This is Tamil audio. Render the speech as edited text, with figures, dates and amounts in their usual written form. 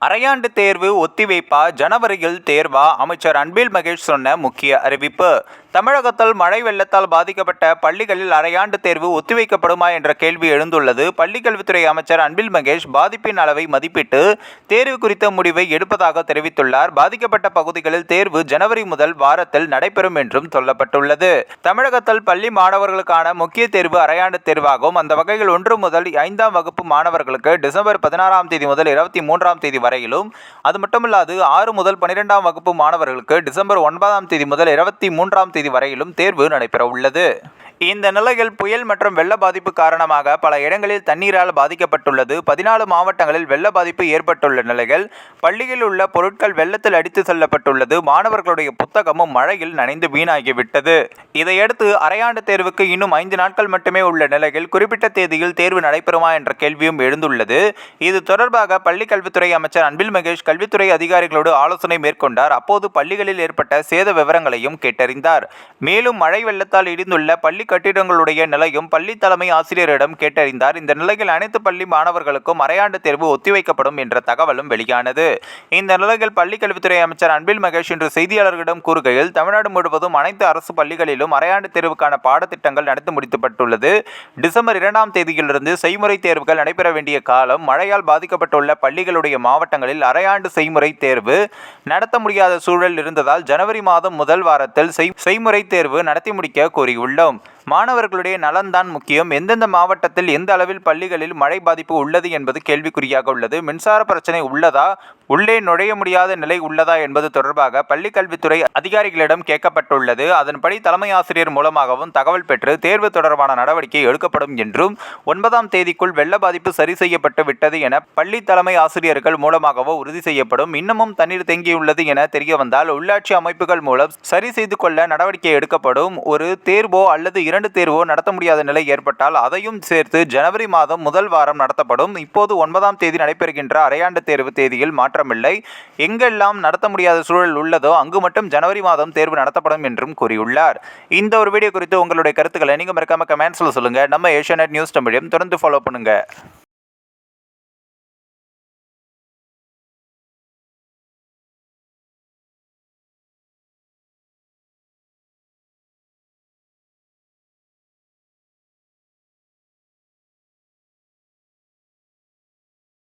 அரையாண்டு தேர்வு ஒத்திவைப்பா, ஜனவரியில் தேர்வா? அமைச்சர் அன்பில் மகேஷ் சொன்ன முக்கிய அறிவிப்பு. தமிழகத்தில் மழை வெள்ளத்தால் பாதிக்கப்பட்ட பள்ளிகளில் அரையாண்டு தேர்வு ஒத்திவைக்கப்படுமா என்ற கேள்வி எழுந்துள்ளது. பள்ளிக்கல்வித்துறை அமைச்சர் அன்பில் மகேஷ் பாதிப்பின் அளவை மதிப்பிட்டு தேர்வு குறித்த முடிவை எடுப்பதாக தெரிவித்துள்ளார். பாதிக்கப்பட்ட பகுதிகளில் தேர்வு ஜனவரி முதல் வாரத்தில் நடைபெறும் என்றும் சொல்லப்பட்டுள்ளது. தமிழகத்தில் பள்ளி மாணவர்களுக்கான முக்கிய தேர்வு அரையாண்டு தேர்வாகும். அந்த வகையில் 1 முதல் 5ஆம் வகுப்பு மாணவர்களுக்கு டிசம்பர் 16ஆம் தேதி முதல் 23ஆம் தேதி வரையிலும், அது மட்டுமல்லாது 6 முதல் 12ஆம் வகுப்பு மாணவர்களுக்கு டிசம்பர் 9ஆம் தேதி முதல் 23ஆம் தேதி வரையிலும் தேர்வு நடைபெற உள்ளது. இந்த நிலையில் புயல் மற்றும் வெள்ள பாதிப்பு காரணமாக பல இடங்களில் தண்ணீரால் பாதிக்கப்பட்டுள்ளது. 14 மாவட்டங்களில் வெள்ள பாதிப்பு ஏற்பட்டுள்ள நிலையில் பள்ளியில் உள்ள பொருட்கள் வெள்ளத்தில் அடித்து செல்லப்பட்டுள்ளது. மாணவர்களுடைய புத்தகமும் மழையில் நனைந்து வீணாகிவிட்டது. இதையடுத்து அரையாண்டு தேர்வுக்கு இன்னும் 5 நாட்கள் மட்டுமே உள்ள நிலையில் குறிப்பிட்ட தேதியில் தேர்வு நடைபெறுமா என்ற கேள்வியும் எழுந்துள்ளது. இது தொடர்பாக பள்ளி கல்வித்துறை அமைச்சர் அன்பில் மகேஷ் கல்வித்துறை அதிகாரிகளோடு ஆலோசனை மேற்கொண்டார். அப்போது பள்ளிகளில் ஏற்பட்ட சேத விவரங்களையும் கேட்டறிந்தார். மேலும் மழை வெள்ளத்தால் இடிந்துள்ள பள்ளி கட்டிடங்களுடைய நிலையும் பள்ளி தலைமை ஆசிரியரிடம் கேட்டறிந்தார். இந்த நிலையில் அனைத்து பள்ளி மாணவர்களுக்கும் அரையாண்டு தேர்வு ஒத்திவைக்கப்படும் என்ற தகவலும் வெளியானது. இந்த நிலையில் பள்ளி கல்வித்துறை அமைச்சர் அன்பில் மகேஷ் இன்று செய்தியாளர்களிடம் கூறுகையில், தமிழ்நாடு முழுவதும் அனைத்து அரசு பள்ளிகளிலும் அரையாண்டு தேர்வுக்கான பாடத்திட்டங்கள் நடத்தி முடிக்கப்பட்டுள்ளது. டிசம்பர் 2ஆம் தேதியிலிருந்து செய்முறை தேர்வுகள் நடைபெற வேண்டிய காலம். மழையால் பாதிக்கப்பட்டுள்ள பள்ளிகளுடைய மாவட்டங்களில் அரையாண்டு செய்முறை தேர்வு நடத்த முடியாத சூழல் இருந்ததால் ஜனவரி மாதம் முதல் வாரத்தில் செய்முறை தேர்வு நடத்தி முடிக்க கோரியுள்ளோம். மாணவர்களுடைய நலன்தான் முக்கியம். எந்தெந்த மாவட்டத்தில் எந்த அளவில் பள்ளிகளில் மழை பாதிப்பு உள்ளது என்பது கேள்விக்குறியாக உள்ளது. மின்சார பிரச்சனை உள்ளதா, உள்ளே நுழைய முடியாத நிலை உள்ளதா என்பது தொடர்பாக பள்ளி கல்வித்துறை அதிகாரிகளிடம் கேட்கப்பட்டுள்ளது. அதன்படி தலைமை ஆசிரியர் மூலமாகவும் தகவல் பெற்று தேர்வு தொடர்பான நடவடிக்கை எடுக்கப்படும் என்றும், 9ஆம் தேதிக்குள் வெள்ள பாதிப்பு சரி செய்யப்பட்டு விட்டது என பள்ளி தலைமை ஆசிரியர்கள் மூலமாகவோ உறுதி செய்யப்படும். இன்னமும் தண்ணீர் தேங்கியுள்ளது என தெரிய வந்தால் உள்ளாட்சி அமைப்புகள் மூலம் சரி செய்து கொள்ள நடவடிக்கை எடுக்கப்படும். ஒரு தேர்வோ அல்லது 2 தேர்வோ நடத்த முடியாத நிலை ஏற்பட்டால் அதையும் சேர்த்து ஜனவரி மாதம் முதல் வாரம் நடத்தப்படும். இப்போது 9ஆம் தேதி நடைபெறுகின்ற அரையாண்டு தேர்வு தேதியில் மாற்றமில்லை. எங்கெல்லாம் நடத்த முடியாத சூழல் உள்ளதோ அங்கு மட்டும் ஜனவரி மாதம் தேர்வு நடத்தப்படும் என்றும் கூறியுள்ளார். இந்த ஒரு வீடியோ குறித்து உங்களுடைய கருத்துக்களை நீங்க மறக்காம கமெண்ட்ஸ்ல சொல்லுங்க. நம்ம ஏஷியாநெட் நியூஸ் தமிழையும் தொடர்ந்து ஃபாலோ பண்ணுங்க.